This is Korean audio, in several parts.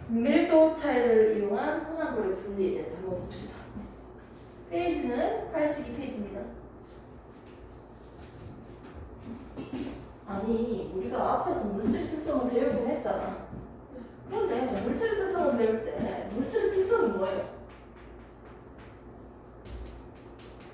밀도 차이를 이용한 혼합물의 분리에 대해서 한번 봅시다. 페이지는 82페이지입니다. 아니, 우리가 앞에서 물질 특성을 배우긴 했잖아. 그런데 물질 특성을 배울 때 물질의 특성이 뭐예요?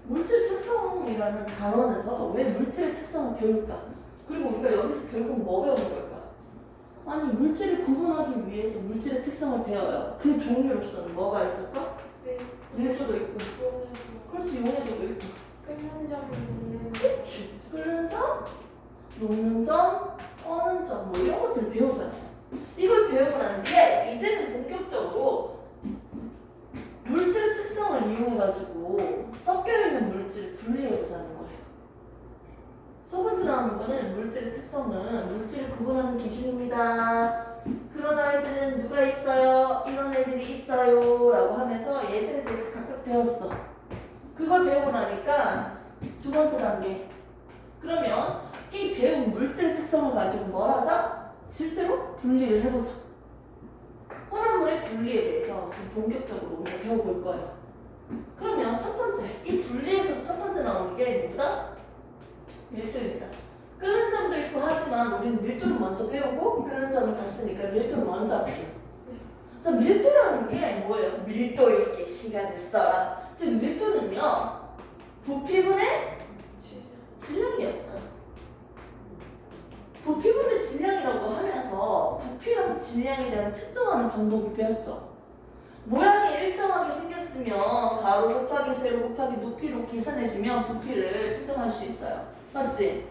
물질 특성이라는 단원에서 왜 물질의 특성을 배울까? 그리고 우리가 여기서 결국 뭐 배우는 걸까? 아니, 물질을 구분하기 위해서 물질의 특성을 배워요. 그 종류로서는 뭐가 있었죠? 밀도도 있고, 그렇지, 용해도도 있고, 끓는 점을 먹는 그렇지, 끓는 점, 녹는 점, 꺼는 점, 뭐 이런 것들 배우잖아요. 이걸 배우고 난 뒤에 이제는 본격적으로 물질의 특성을 이용해가지고 섞여있는 물질을 분리해보자는 거예요. 첫 번째로 하는 거는 물질의 특성은 물질을 구분하는 기준입니다. 그런 아이들은 누가 있어요? 이런 애들이 있어요 라고 하면서 얘들에 대해서 각각 배웠어. 그걸 배우고 나니까 두 번째 단계, 그러면 이 배운 물질의 특성을 가지고 뭘 하자? 실제로 분리를 해보자. 혼합물의 분리에 대해서 좀 본격적으로 우리가 배워볼 거예요. 그러면 첫 번째, 이 분리에서 첫 번째 나오는 게 뭐다? 밀도입니다. 끄는 점도 있고 하지만 우리는 밀도를 먼저 배우고 끄는 점을 봤으니까 밀도를 먼저 할게요. 자, 밀도라는 게 뭐예요? 밀도 있게 시간을 써라. 즉 밀도는요, 부피분의 질량이었어요. 부피분의 질량이라고 하면서 부피랑 질량에 대한 측정하는 방법을 배웠죠. 모양이 일정하게 생겼으면 가로 곱하기 세로 곱하기 높이로 계산해주면 부피를 측정할 수 있어요. 맞지?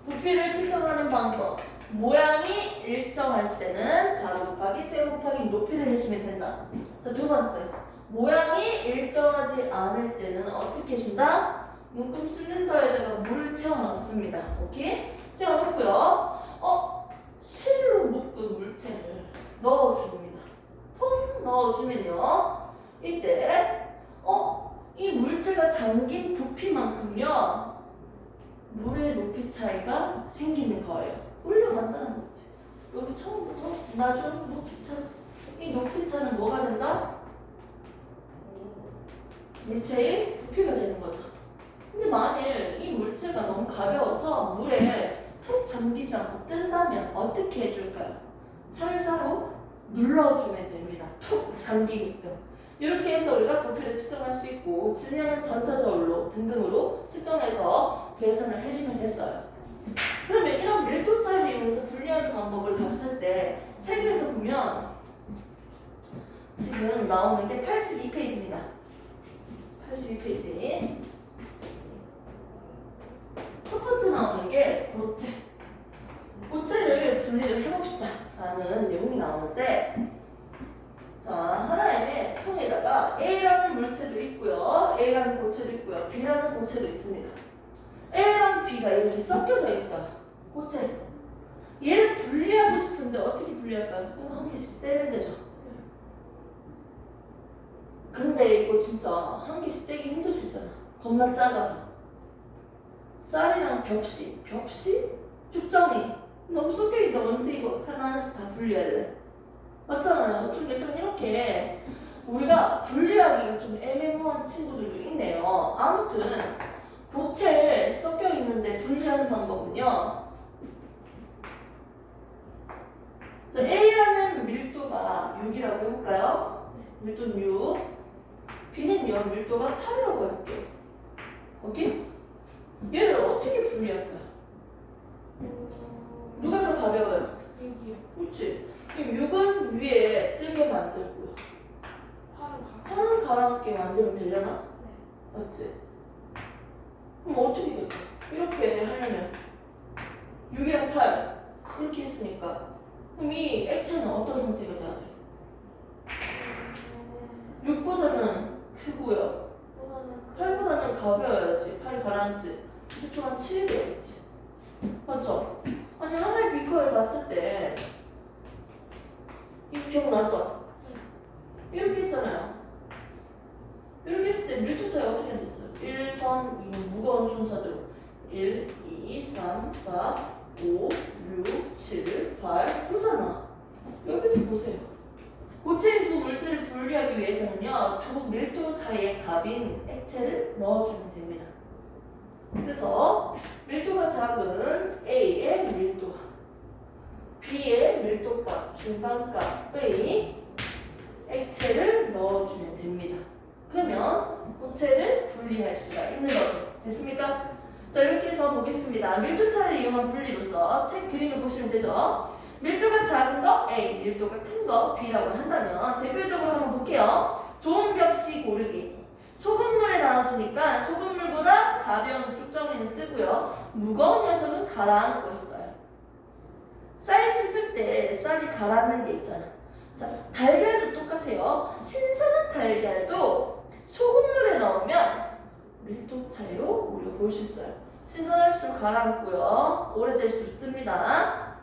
부피를 측정하는 방법. 모양이 일정할 때는 가로 곱하기 세로 곱하기 높이를 해주면 된다. 자, 두 번째. 모양이 일정하지 않을 때는 어떻게 해준다? 문금 실린더에다가 물을 채워 넣습니다. 오케이? 채워 넣고요. 실로 묶은 물체를 넣어줍니다. 통 넣어주면요. 이때 이 물체가 잠긴 부피만큼요. 물의 높이 차이가 생기는 거예요. 올려간다는 거지. 여기 처음부터 나중 높이 차. 이 높이 차는 뭐가 된다? 물체의 부피가 되는 거죠. 근데 만일 이 물체가 너무 가벼워서 물에 푹 잠기지 않고 뜬다면 어떻게 해줄까요? 찰사로 눌러주면 됩니다. 푹 잠기게끔. 이렇게 해서 우리가 부피를 측정할 수 있고 질량은 전자저울로 등등으로 측정해서 계산을 해주면 됐어요. 그러면 이런 밀도 차이를 이용해서 분리하는 방법을 봤을 때 책에서 보면 지금 나오는 게 82페이지입니다. 82페이지. 첫 번째 나오는 게 고체. 고체를 분리를 해봅시다 라는 내용이 나오는데, 자, 하나의 통에다가 A라는 물체도 있고요, A라는 고체도 있고요, B라는 고체도 있습니다. A랑 B가 이렇게 섞여져 있어요. 고체. 얘를 분리하고 싶은데 어떻게 분리할까요? 이거 한 개씩 떼면 되죠. 근데 이거 진짜 한 개씩 떼기 힘들 수 있잖아. 겁나 작아서. 쌀이랑 벽시, 죽정이 너무 섞여있다. 언제 이거 하나하나씩 다 분리해야 돼? 맞잖아요. 좀 약간 이렇게 우리가 분리하기가 좀 애매모호한 친구들도 있네요. 아무튼 고체 섞여있는데 분리하는 방법은요, 자, A라는 밀도가 6이라고 해볼까요? 밀도는 6, B는요 밀도가 8이라고 해볼게요. 오케이? 얘를 어떻게 분리할까요? 누가 더 가벼워요? 6이요. 그렇지. 그럼 6은 위에 뜨게 만들고요. 8은 가라앉게 만들면 되려나? 네. 맞지? 그럼 어떻게 될까? 이렇게 하려면 6이랑 8 이렇게 했으니까 그럼 이 액체는 어떤 상태가 돼야 돼? 6보다는 크고요. 8보다는 가벼워야지. 8이 가라앉지. 대충 한 7이 되겠지. 맞죠? 아니, 하나의 비커를 봤을 때 이거 기억나죠? 이렇게 했잖아요. 이렇게 했을 때 밀도 차이 어떻게 됐어요? 1번, 2, 무거운 순서대로 1, 2, 3, 4, 5, 6, 7, 8, 9잖아. 여기서 보세요. 고체인 두 물질을 분리하기 위해서는요, 두 밀도 사이에 값인 액체를 넣어주면 됩니다. 그래서 밀도가 작은 A의 밀도, B의 밀도값, 중간값의 액체를 넣어주면 됩니다. 그러면 고체를 분리할 수가 있는 거죠. 됐습니까? 자, 이렇게 해서 보겠습니다. 밀도차를 이용한 분리로서 책 그림을 보시면 되죠. 밀도가 작은 거 A, 밀도가 큰 거 B라고 한다면 대표적으로 한번 볼게요. 좋은 벽시 고르기. 소금물에 나눠주니까 소금물보다 가벼운 쭉정이는 뜨고요. 무거운 녀석은 가라앉고 있어요. 쌀 씻을 때 쌀이 가라앉는 게 있잖아. 자, 달걀도 똑같아요. 신선한 달걀도 소금물에 넣으면 밀도 차이로 우리가 볼 수 있어요. 신선할수록 가라앉고요. 오래될수록 뜹니다. 자,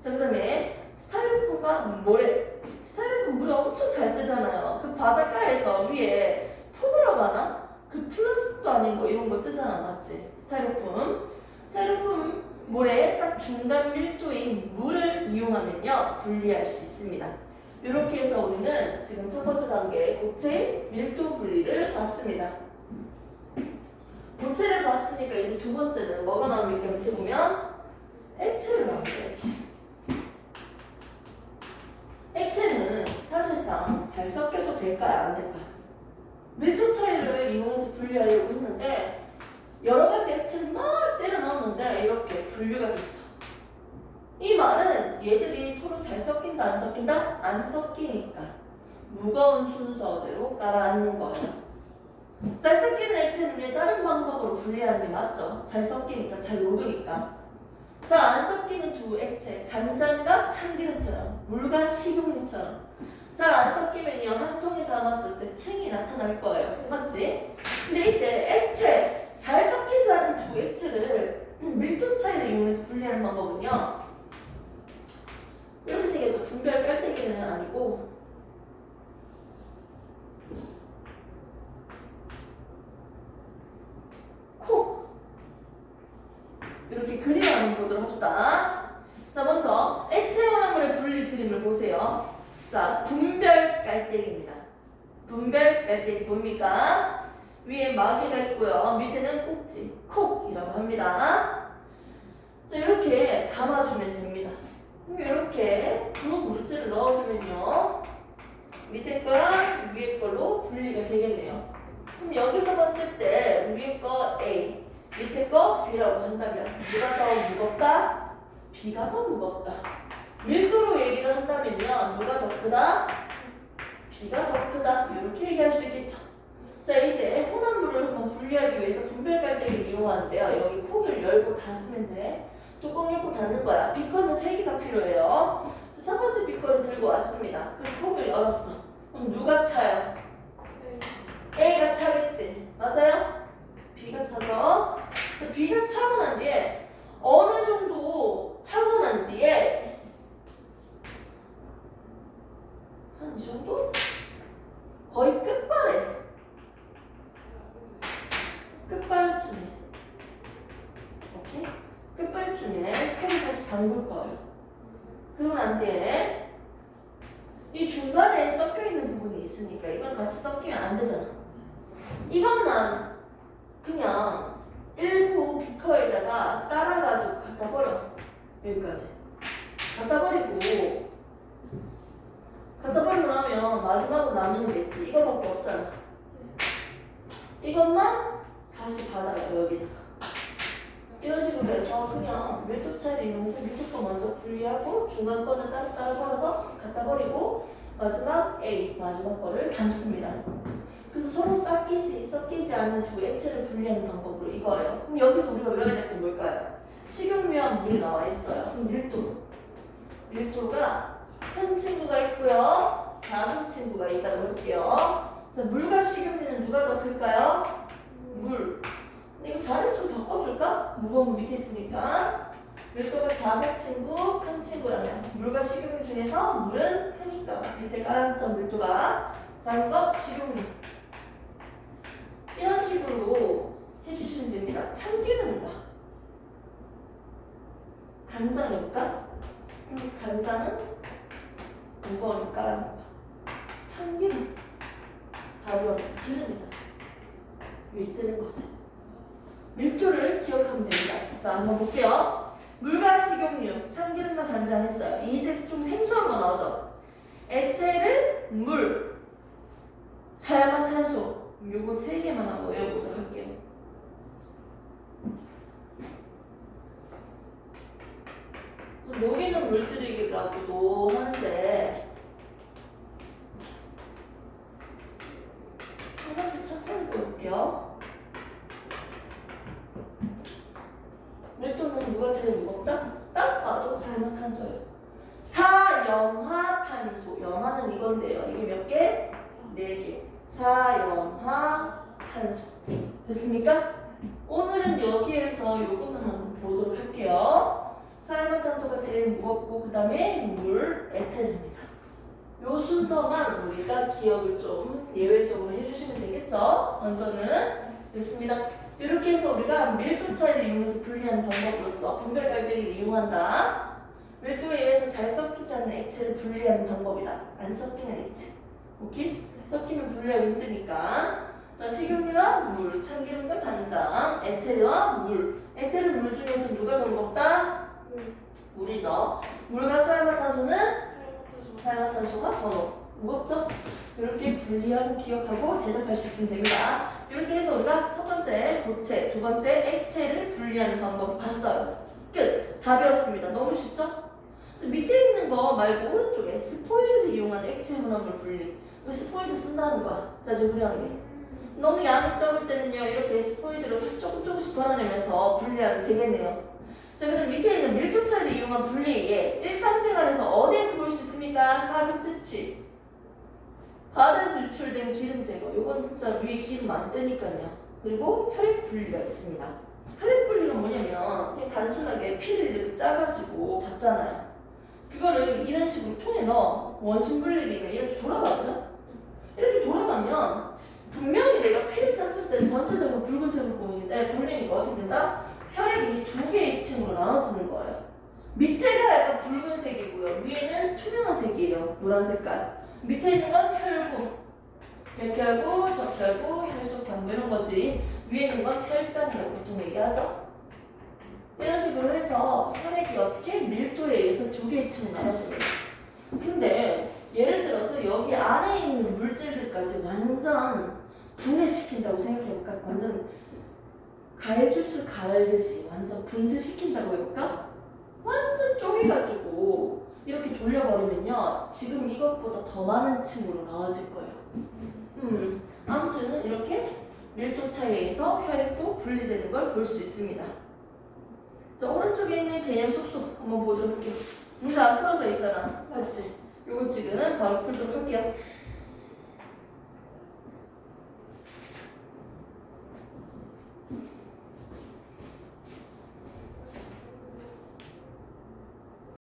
그 다음에 스타일로폼과 모래. 스타일로폼 물이 엄청 잘 뜨잖아요. 그 바닷가에서 위에 폼이라고 하나? 그 플라스틱도 아니고 이런 거 뜨잖아. 맞지? 스타일로폼. 스타일로폼 모래의 딱 중간 밀도인 물을 이용하면요, 분리할 수 있습니다. 이렇게 해서 우리는 지금 첫 번째 단계 고체 밀도 분리를 봤습니다. 고체를 봤으니까 이제 두 번째는 뭐가 나옵니까? 밑에 보면 액체를 나옵니다. 액체는 사실상 잘 섞여도 될까요? 안 될까요? 밀도 차이를 이용해서 분리하려고 했는데 여러 가지 액체를 막 때려 넣었는데 이렇게 분류가 됐어. 이 말은 얘들이 서로 잘 섞인다 안 섞인다? 안 섞이니까 무거운 순서대로 깔아앉는 거예요. 잘 섞이는 액체는 다른 방법으로 분리하는 게 맞죠. 잘 섞이니까, 잘 녹으니까. 잘 안 섞이는 두 액체, 간장과 참기름처럼, 물과 식용유처럼 잘 안 섞이면요, 한 통에 담았을 때 층이 나타날 거예요. 맞지? 근데 이때 액체, 잘 섞이지 않은 두 액체를 밀도 차이를 이용해서 분리하는 방법은요, 이렇게 생겼죠. 분별 깔때기는 아니고 콕 이렇게 그림을 한번 보도록 합시다. 자, 먼저 액체 혼합물의 분리 그림을 보세요. 자, 분별 깔때기입니다. 분별 깔때기 보입니까? 위에 마개가 있고요. 밑에는 꼭지, 콕이라고 합니다. 자, 이렇게 감아주면 됩니다. 그럼 이렇게 두 물질을 넣어주면요, 밑에 거랑 위에 걸로 분리가 되겠네요. 그럼 여기서 봤을 때 위에 거 A, 밑에 거 B라고 한다면 누가 더 무겁다? B가 더 무겁다. 밀도로 얘기를 한다면요, 누가 더 크다? B가 더 크다. 이렇게 얘기할 수 있겠죠. 자, 이제 혼합물을 한번 분리하기 위해서 분별 깔때기를 이용하는데요. 여기 콕을 열고 닫으면 돼. 뚜껑 열고 닫는 거야. 비커는 3개가 필요해요. 자, 첫 번째 비커를 들고 왔습니다. 그리고 콕을 열었어. 그럼 누가 차요? A가 차겠지. 맞아요? B가 차죠. B가 차고 난 뒤에 어느 정도 차고 난 뒤에 한 이 정도? 거의 끝발쯤에 오케이? 끝발쯤에 콕을 다시 잠글 거예요. 그러고 난 뒤에 이 중간에 섞여 있는 부분이 있으니까 이건 같이 섞이면 안 되잖아. 이것만 그냥 일부 비커에다가 따라가지고 갖다 버려. 여기까지 갖다 버리고 나면 마지막으로 남는 게 있지. 이거밖에 없잖아. 이것만 다시 받아요. 여기다가 이런 식으로 해서 그냥 밀도 차이를 이용해서 밑에 거 먼저 분리하고 중간 거는 따로 벌어서 갖다 버리고 마지막 A, 마지막 거를 담습니다. 그래서 서로 섞이지 않는 두 액체를 분리하는 방법으로 이거예요. 그럼 여기서 우리가 외워야 될 게 뭘까요? 식용유와 물이 나와 있어요. 그럼 밀도가 큰 친구가 있고요, 작은 친구가 있다고 할게요. 자, 물과 식용유는 누가 더 클까요? 물. 근데 이거 자리를 좀 바꿔줄까? 무거운 거 밑에 있으니까. 밀도가 작은 친구, 큰 친구라면 물과 식용유 중에서 물은 크니까 밑에 깔아놨죠. 밀도가 작은 것, 식용유. 이런 식으로 해주시면 됩니다. 참기름이다. 간장일까? 간장은 무거우니까 참기름. 답은 기름이잖아. 왜 뜨는 거지? 밀도를 기억하면 됩니다. 자, 한번 볼게요. 물과 식용유, 참기름과 간장 했어요. 이제 좀 생소한 거 나오죠? 에테르, 물, 사야마탄소. 요거 세 개만 한번 외워보도록 할게요. 녹이는 물질이라고도 하는데 하나씩 천천히 볼게요. 밀도는 누가 제일 무겁다? 딱 봐도 사야마탄소예요. 사염화탄소. 염화는 이건데요. 이게 몇 개? 4개. 사염화탄소. 됐습니까? 오늘은 여기에서 요것만 한번 보도록 할게요. 사야마탄소가 제일 무겁고 그 다음에 물, 에테르입니다. 요 순서만 우리가 기억을 좀 예외적으로 해주시면 되겠죠? 먼저는 됐습니다. 이렇게 해서 우리가 밀도 차이를 이용해서 분리하는 방법으로서 분별 갈등을 이용한다. 밀도에 의해서 잘 섞이지 않는 액체를 분리하는 방법이다. 안 섞이는 액체. 오케이? 섞이면 분리하기 힘드니까. 자, 식용유와 물, 참기름과 간장, 에테르와 물. 에테르 물 중에서 누가 더 무겁다? 물이죠. 물과 사야마탄소는 사야마탄소가 더 무겁죠? 이렇게 분리하고 기억하고 대답할 수 있으면 됩니다. 이렇게 해서 우리가 첫 번째 고체, 두 번째 액체를 분리하는 방법을 봤어요. 끝! 다 배웠습니다. 너무 쉽죠? 그래서 밑에 있는 거 말고 오른쪽에 스포이드를 이용한 액체 혼합물 분리. 그 스포이드 쓴다는 거야. 자주분리하게. 너무 양이 적을 때는요, 이렇게 스포이드를 조금씩 덜어내면서 분리하면 되겠네요. 자, 그 다음 밑에 있는 밀도 차이를 이용한 분리에 일상생활에서 어디에서 볼 수 있습니까? 사급제치. 바다에서 유출된 기름 제거. 요건 진짜 위에 기름 많이 뜨니까요. 그리고 혈액 분리가 있습니다. 혈액 분리가 뭐냐면 그냥 단순하게 피를 이렇게 짜가지고 받잖아요. 그거를 이런 식으로 통에 넣어. 원심 분리기면 이렇게 돌아가거든? 이렇게 돌아가면 분명히 내가 피를 짰을 때는 전체적으로 붉은색으로 보이는데 돌리니까 어떻게 된다? 혈액이 두 개의 층으로 나눠지는 거예요. 밑에가 약간 붉은색이고요. 위에는 투명한 색이에요. 노란 색깔. 밑에 있는 건 혈구. 백혈구, 적혈구, 혈소경 이런 거지. 위에 있는 건 혈장이라고 보통 얘기하죠. 이런 식으로 해서 혈액이 어떻게 밀도에 의해서 두 개의 층으로 나눠지는 거예요. 근데 예를 들어서 여기 안에 있는 물질들까지 완전 분해시킨다고 생각해볼까? 완전 과일 주스 갈듯이 완전 분쇄시킨다고 해볼까? 완전 쪼개가지고 이렇게 돌려버리면요, 지금 이것보다 더 많은 층으로 나와질 거예요. 아무튼 이렇게 밀도 차이에 의해서 혈액도 분리되는 걸 볼 수 있습니다. 자, 오른쪽에 있는 개념 속속 한번 보도록 할게요. 문제 안 풀어져 있잖아. 맞지? 요거 지금 바로 풀도록 할게요.